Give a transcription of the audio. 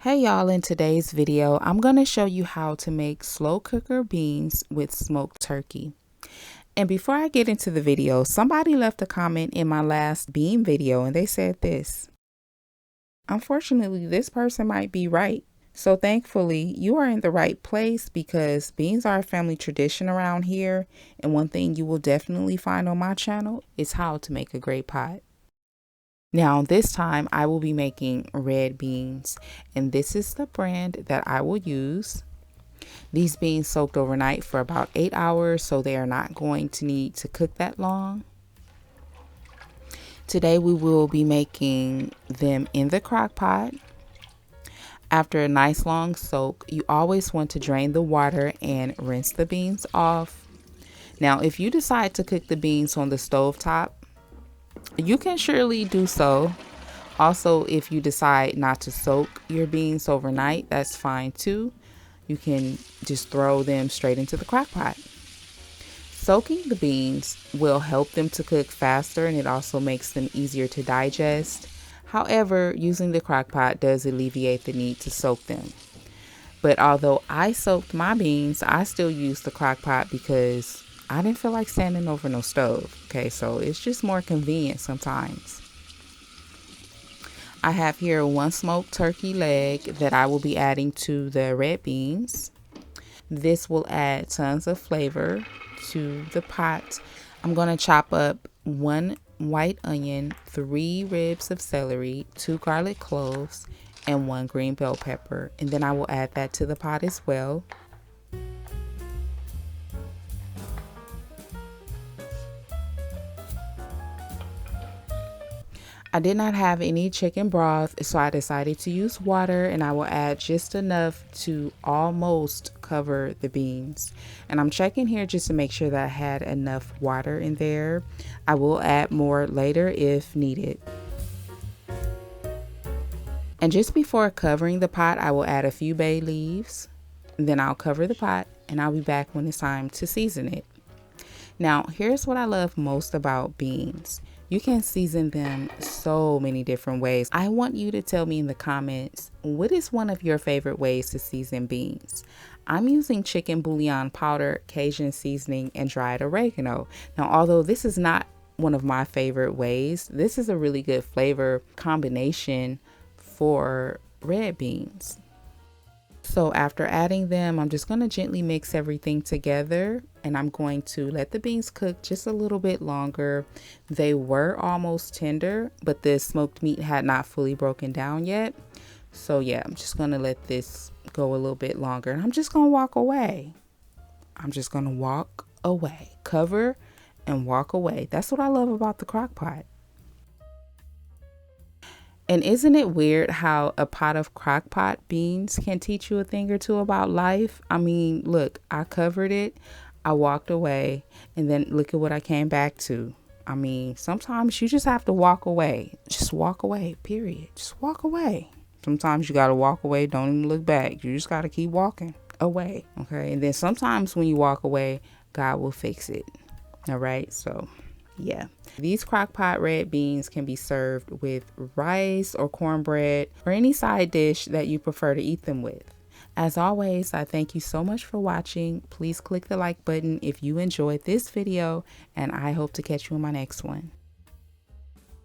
Hey y'all, in today's video, I'm going to show you how to make slow cooker beans with smoked turkey. And before I get into the video, somebody left a comment in my last bean video and they said this. Unfortunately, this person might be right. So thankfully, you are in the right place because beans are a family tradition around here. And one thing you will definitely find on my channel is how to make a great pot. Now this time I will be making red beans, and this is the brand that I will use. These beans soaked overnight for about 8 hours, so they are not going to need to cook that long. Today we will be making them in the crock pot. After a nice long soak, you always want to drain the water and rinse the beans off. Now if you decide to cook the beans on the stove top, you can surely do so. Also, if you decide not to soak your beans overnight, that's fine too. You can just throw them straight into the crock pot. Soaking the beans will help them to cook faster, and it also makes them easier to digest. However, using the crock pot does alleviate the need to soak them. But although I soaked my beans, I still use the crock pot because I didn't feel like standing over no stove. Okay, so it's just more convenient sometimes. I have here one smoked turkey leg that I will be adding to the red beans. This will add tons of flavor to the pot. I'm going to chop up 1 white onion, 3 ribs of celery, 2 garlic cloves, and 1 green bell pepper. And then I will add that to the pot as well. I did not have any chicken broth, so I decided to use water, and I will add just enough to almost cover the beans. And I'm checking here just to make sure that I had enough water in there. I will add more later if needed. And just before covering the pot, I will add a few bay leaves. Then I'll cover the pot, and I'll be back when it's time to season it. Now, here's what I love most about beans. You can season them so many different ways. I want you to tell me in the comments, what is one of your favorite ways to season beans? I'm using chicken bouillon powder, Cajun seasoning, and dried oregano. Now, although this is not one of my favorite ways, this is a really good flavor combination for red beans. So after adding them, I'm just going to gently mix everything together, and I'm going to let the beans cook just a little bit longer. They were almost tender, but the smoked meat had not fully broken down yet. So yeah, I'm just going to let this go a little bit longer, and I'm just going to walk away. I'm just going to walk away, cover and walk away. That's what I love about the crock pot. And isn't it weird how a pot of Crock-Pot beans can teach you a thing or two about life? I mean, look, I covered it, I walked away, and then look at what I came back to. I mean, sometimes you just have to walk away. Just walk away, period. Just walk away. Sometimes you got to walk away, don't even look back. You just got to keep walking away, okay? And then sometimes when you walk away, God will fix it, all right? So yeah, these Crock-Pot red beans can be served with rice or cornbread or any side dish that you prefer to eat them with. As always, I thank you so much for watching. Please click the like button if you enjoyed this video, and I hope to catch you in my next one.